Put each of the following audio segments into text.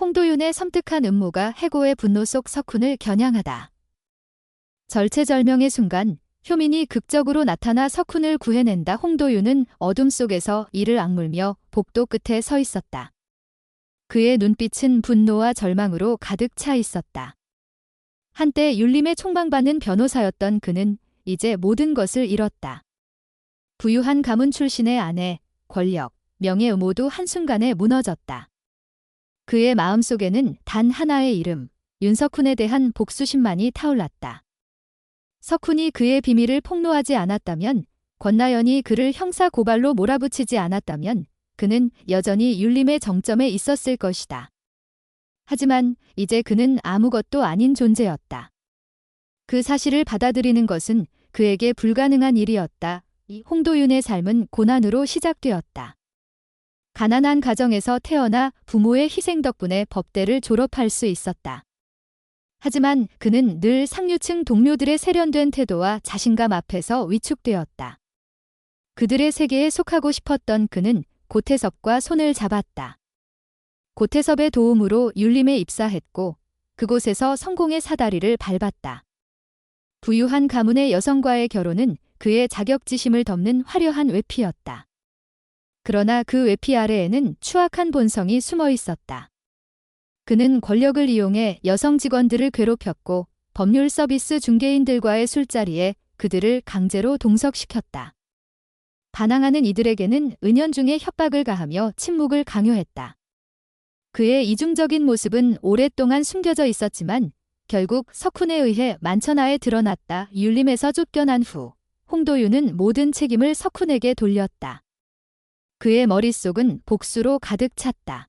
홍도윤의 섬뜩한 음모가 해고의 분노 속 석훈을 겨냥하다. 절체절명의 순간 효민이 극적으로 나타나 석훈을 구해낸다. 홍도윤은 어둠 속에서 이를 악물며 복도 끝에 서 있었다. 그의 눈빛은 분노와 절망으로 가득 차 있었다. 한때 율림의 총망받는 변호사였던 그는 이제 모든 것을 잃었다. 부유한 가문 출신의 아내, 권력, 명예 모두 한순간에 무너졌다. 그의 마음속에는 단 하나의 이름, 윤석훈에 대한 복수심만이 타올랐다. 석훈이 그의 비밀을 폭로하지 않았다면, 권나연이 그를 형사고발로 몰아붙이지 않았다면 그는 여전히 율림의 정점에 있었을 것이다. 하지만 이제 그는 아무것도 아닌 존재였다. 그 사실을 받아들이는 것은 그에게 불가능한 일이었다. 이 홍도윤의 삶은 고난으로 시작되었다. 가난한 가정에서 태어나 부모의 희생 덕분에 법대를 졸업할 수 있었다. 하지만 그는 늘 상류층 동료들의 세련된 태도와 자신감 앞에서 위축되었다. 그들의 세계에 속하고 싶었던 그는 고태섭과 손을 잡았다. 고태섭의 도움으로 율림에 입사했고 그곳에서 성공의 사다리를 밟았다. 부유한 가문의 여성과의 결혼은 그의 자격지심을 덮는 화려한 외피였다. 그러나 그 외피 아래에는 추악한 본성이 숨어 있었다. 그는 권력을 이용해 여성 직원들을 괴롭혔고 법률 서비스 중개인들과의 술자리에 그들을 강제로 동석시켰다. 반항하는 이들에게는 은연중에 협박을 가하며 침묵을 강요했다. 그의 이중적인 모습은 오랫동안 숨겨져 있었지만 결국 석훈에 의해 만천하에 드러났다. 율림에서 쫓겨난 후 홍도윤은 모든 책임을 석훈에게 돌렸다. 그의 머릿속은 복수로 가득 찼다.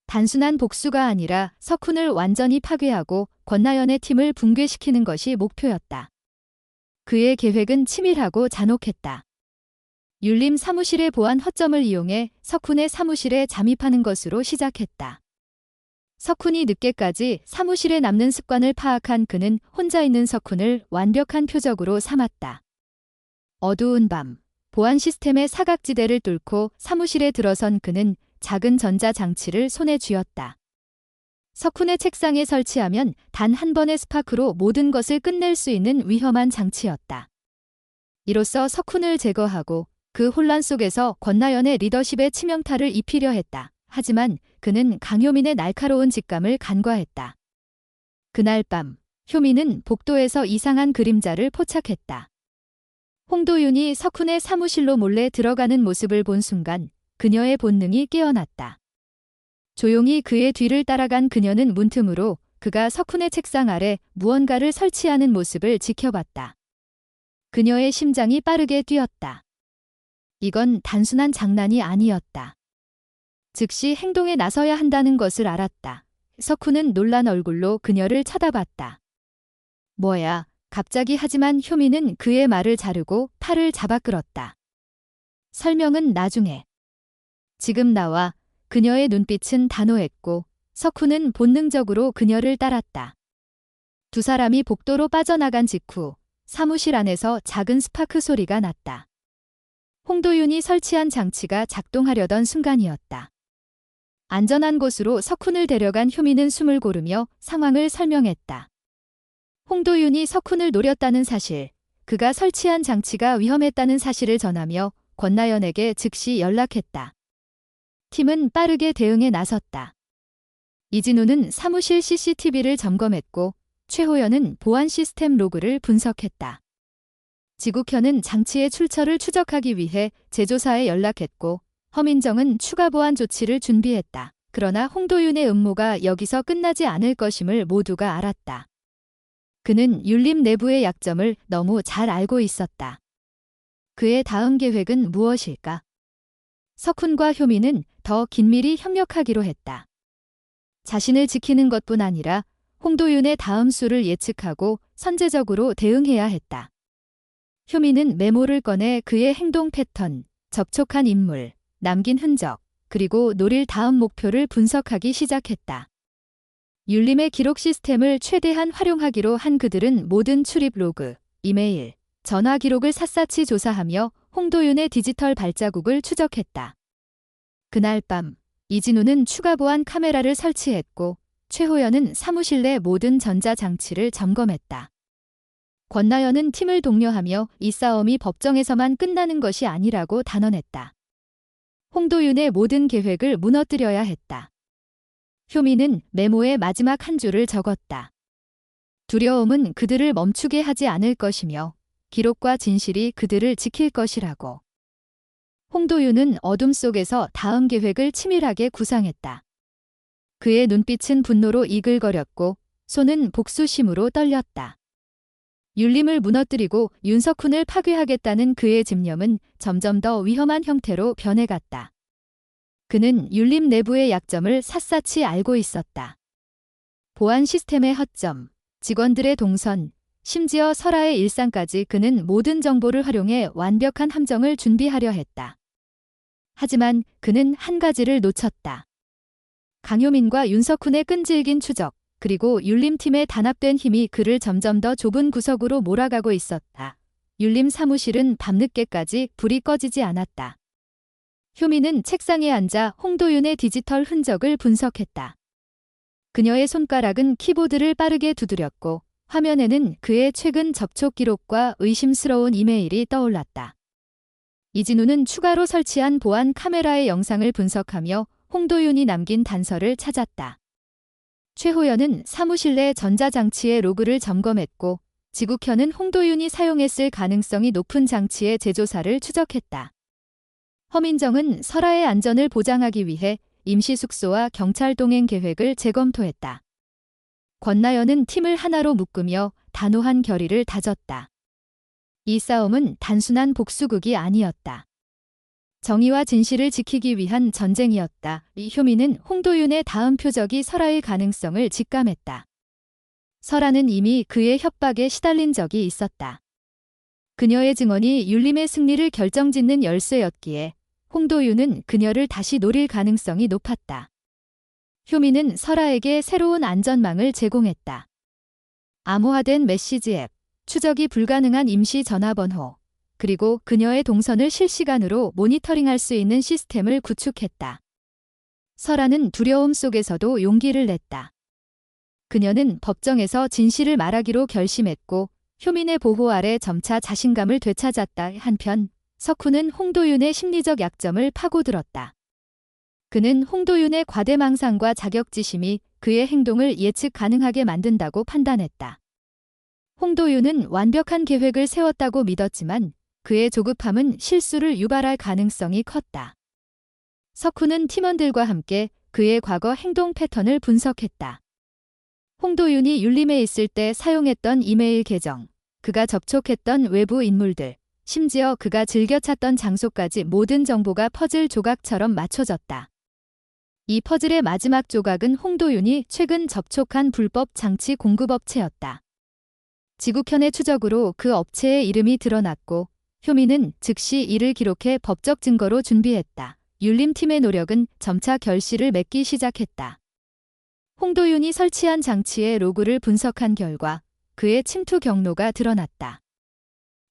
단순한 복수가 아니라 석훈을 완전히 파괴하고 권나연의 팀을 붕괴시키는 것이 목표였다. 그의 계획은 치밀하고 잔혹했다. 율림 사무실의 보안 허점을 이용해 석훈의 사무실에 잠입하는 것으로 시작했다. 석훈이 늦게까지 사무실에 남는 습관을 파악한 그는 혼자 있는 석훈을 완벽한 표적으로 삼았다. 어두운 밤, 보안 시스템의 사각지대를 뚫고 사무실에 들어선 그는 작은 전자장치를 손에 쥐었다. 석훈의 책상에 설치하면 단 한 번의 스파크로 모든 것을 끝낼 수 있는 위험한 장치였다. 이로써 석훈을 제거하고 그 혼란 속에서 권나연의 리더십에 치명타를 입히려 했다. 하지만 그는 강효민의 날카로운 직감을 간과했다. 그날 밤, 효민은 복도에서 이상한 그림자를 포착했다. 홍도윤이 석훈의 사무실로 몰래 들어가는 모습을 본 순간 그녀의 본능이 깨어났다. 조용히 그의 뒤를 따라간 그녀는 문틈으로 그가 석훈의 책상 아래 무언가를 설치하는 모습을 지켜봤다. 그녀의 심장이 빠르게 뛰었다. 이건 단순한 장난이 아니었다. 즉시 행동에 나서야 한다는 것을 알았다. 석훈은 놀란 얼굴로 그녀를 쳐다봤다. 뭐야, 갑자기. 하지만 효민은 그의 말을 자르고 팔을 잡아 끌었다. 설명은 나중에. 지금 나와. 그녀의 눈빛은 단호했고 석훈은 본능적으로 그녀를 따랐다. 두 사람이 복도로 빠져나간 직후 사무실 안에서 작은 스파크 소리가 났다. 홍도윤이 설치한 장치가 작동하려던 순간이었다. 안전한 곳으로 석훈을 데려간 효민은 숨을 고르며 상황을 설명했다. 홍도윤이 석훈을 노렸다는 사실, 그가 설치한 장치가 위험했다는 사실을 전하며 권나연에게 즉시 연락했다. 팀은 빠르게 대응에 나섰다. 이진우는 사무실 CCTV를 점검했고 최호연은 보안 시스템 로그를 분석했다. 지국현은 장치의 출처를 추적하기 위해 제조사에 연락했고 허민정은 추가 보안 조치를 준비했다. 그러나 홍도윤의 음모가 여기서 끝나지 않을 것임을 모두가 알았다. 그는 율림 내부의 약점을 너무 잘 알고 있었다. 그의 다음 계획은 무엇일까? 석훈과 효민은 더 긴밀히 협력하기로 했다. 자신을 지키는 것뿐 아니라 홍도윤의 다음 수를 예측하고 선제적으로 대응해야 했다. 효민은 메모를 꺼내 그의 행동 패턴, 접촉한 인물, 남긴 흔적, 그리고 노릴 다음 목표를 분석하기 시작했다. 율림의 기록 시스템을 최대한 활용하기로 한 그들은 모든 출입 로그, 이메일, 전화 기록을 샅샅이 조사하며 홍도윤의 디지털 발자국을 추적했다. 그날 밤 이진우는 추가 보안 카메라를 설치했고 최호연은 사무실 내 모든 전자장치를 점검했다. 권나연은 팀을 독려하며 이 싸움이 법정에서만 끝나는 것이 아니라고 단언했다. 홍도윤의 모든 계획을 무너뜨려야 했다. 효민은 메모에 마지막 한 줄을 적었다. 두려움은 그들을 멈추게 하지 않을 것이며 기록과 진실이 그들을 지킬 것이라고. 홍도윤은 어둠 속에서 다음 계획을 치밀하게 구상했다. 그의 눈빛은 분노로 이글거렸고 손은 복수심으로 떨렸다. 율림을 무너뜨리고 윤석훈을 파괴하겠다는 그의 집념은 점점 더 위험한 형태로 변해갔다. 그는 율림 내부의 약점을 샅샅이 알고 있었다. 보안 시스템의 허점, 직원들의 동선, 심지어 설아의 일상까지 그는 모든 정보를 활용해 완벽한 함정을 준비하려 했다. 하지만 그는 한 가지를 놓쳤다. 강효민과 윤석훈의 끈질긴 추적, 그리고 율림팀의 단합된 힘이 그를 점점 더 좁은 구석으로 몰아가고 있었다. 율림 사무실은 밤늦게까지 불이 꺼지지 않았다. 효민은 책상에 앉아 홍도윤의 디지털 흔적을 분석했다. 그녀의 손가락은 키보드를 빠르게 두드렸고 화면에는 그의 최근 접촉 기록과 의심스러운 이메일이 떠올랐다. 이진우는 추가로 설치한 보안 카메라의 영상을 분석하며 홍도윤이 남긴 단서를 찾았다. 최호연은 사무실 내 전자장치의 로그를 점검했고 지국현은 홍도윤이 사용했을 가능성이 높은 장치의 제조사를 추적했다. 허민정은 설아의 안전을 보장하기 위해 임시 숙소와 경찰 동행 계획을 재검토했다. 권나연은 팀을 하나로 묶으며 단호한 결의를 다졌다. 이 싸움은 단순한 복수극이 아니었다. 정의와 진실을 지키기 위한 전쟁이었다. 효민은 홍도윤의 다음 표적이 설아의 가능성을 직감했다. 설아는 이미 그의 협박에 시달린 적이 있었다. 그녀의 증언이 율림의 승리를 결정짓는 열쇠였기에 홍도윤은 그녀를 다시 노릴 가능성이 높았다. 효민은 설아에게 새로운 안전망을 제공했다. 암호화된 메시지 앱, 추적이 불가능한 임시 전화번호, 그리고 그녀의 동선을 실시간으로 모니터링할 수 있는 시스템을 구축했다. 설아는 두려움 속에서도 용기를 냈다. 그녀는 법정에서 진실을 말하기로 결심했고 효민의 보호 아래 점차 자신감을 되찾았다. 한편 석훈은 홍도윤의 심리적 약점을 파고들었다. 그는 홍도윤의 과대망상과 자격지심이 그의 행동을 예측 가능하게 만든다고 판단했다. 홍도윤은 완벽한 계획을 세웠다고 믿었지만 그의 조급함은 실수를 유발할 가능성이 컸다. 석훈은 팀원들과 함께 그의 과거 행동 패턴을 분석했다. 홍도윤이 율림에 있을 때 사용했던 이메일 계정, 그가 접촉했던 외부 인물들, 심지어 그가 즐겨 찾던 장소까지 모든 정보가 퍼즐 조각처럼 맞춰졌다. 이 퍼즐의 마지막 조각은 홍도윤이 최근 접촉한 불법 장치 공급업체였다. 지국현의 추적으로 그 업체의 이름이 드러났고 효민은 즉시 이를 기록해 법적 증거로 준비했다. 율림팀의 노력은 점차 결실을 맺기 시작했다. 홍도윤이 설치한 장치의 로그를 분석한 결과 그의 침투 경로가 드러났다.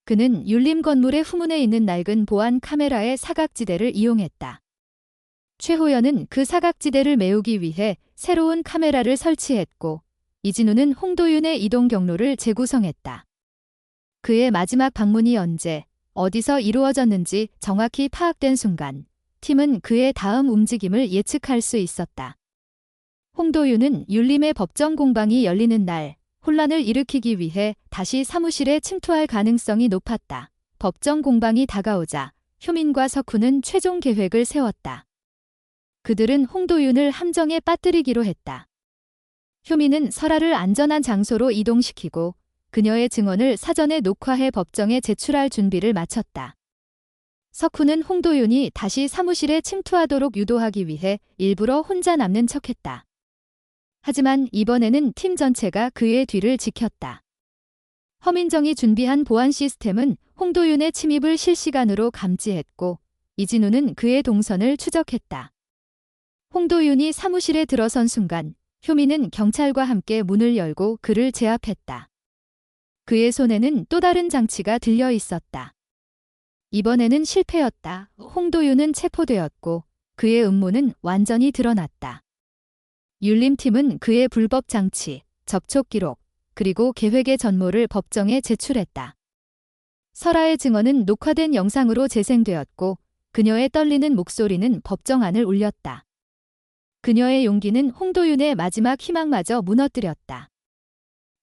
그는 율림 건물의 후문에 있는 낡은 보안 카메라의 사각지대를 이용했다. 최호연은 그 사각지대를 메우기 위해 새로운 카메라를 설치했고 이진우는 홍도윤의 이동 경로를 재구성했다. 그의 마지막 방문이 언제, 어디서 이루어졌는지 정확히 파악된 순간 팀은 그의 다음 움직임을 예측할 수 있었다. 홍도윤은 율림의 법정 공방이 열리는 날 혼란을 일으키기 위해 다시 사무실에 침투할 가능성이 높았다. 법정 공방이 다가오자 효민과 석훈은 최종 계획을 세웠다. 그들은 홍도윤을 함정에 빠뜨리기로 했다. 효민은 설아를 안전한 장소로 이동시키고 그녀의 증언을 사전에 녹화해 법정에 제출할 준비를 마쳤다. 석훈은 홍도윤이 다시 사무실에 침투하도록 유도하기 위해 일부러 혼자 남는 척했다. 하지만 이번에는 팀 전체가 그의 뒤를 지켰다. 허민정이 준비한 보안 시스템은 홍도윤의 침입을 실시간으로 감지했고 이진우는 그의 동선을 추적했다. 홍도윤이 사무실에 들어선 순간 효민은 경찰과 함께 문을 열고 그를 제압했다. 그의 손에는 또 다른 장치가 들려 있었다. 이번에는 실패였다. 홍도윤은 체포되었고 그의 음모는 완전히 드러났다. 율림팀은 그의 불법 장치, 접촉 기록, 그리고 계획의 전모를 법정에 제출했다. 설아의 증언은 녹화된 영상으로 재생되었고 그녀의 떨리는 목소리는 법정 안을 울렸다. 그녀의 용기는 홍도윤의 마지막 희망마저 무너뜨렸다.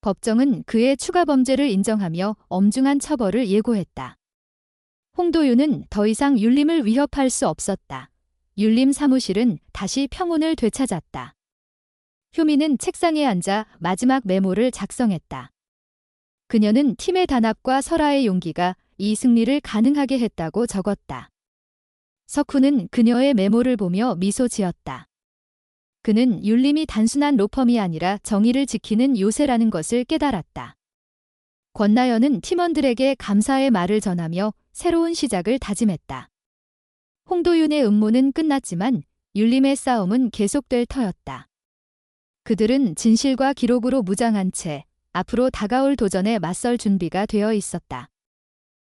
법정은 그의 추가 범죄를 인정하며 엄중한 처벌을 예고했다. 홍도윤은 더 이상 율림을 위협할 수 없었다. 율림 사무실은 다시 평온을 되찾았다. 효민은 책상에 앉아 마지막 메모를 작성했다. 그녀는 팀의 단합과 설아의 용기가 이 승리를 가능하게 했다고 적었다. 석훈은 그녀의 메모를 보며 미소 지었다. 그는 율림이 단순한 로펌이 아니라 정의를 지키는 요새라는 것을 깨달았다. 권나연은 팀원들에게 감사의 말을 전하며 새로운 시작을 다짐했다. 홍도윤의 음모는 끝났지만 율림의 싸움은 계속될 터였다. 그들은 진실과 기록으로 무장한 채 앞으로 다가올 도전에 맞설 준비가 되어 있었다.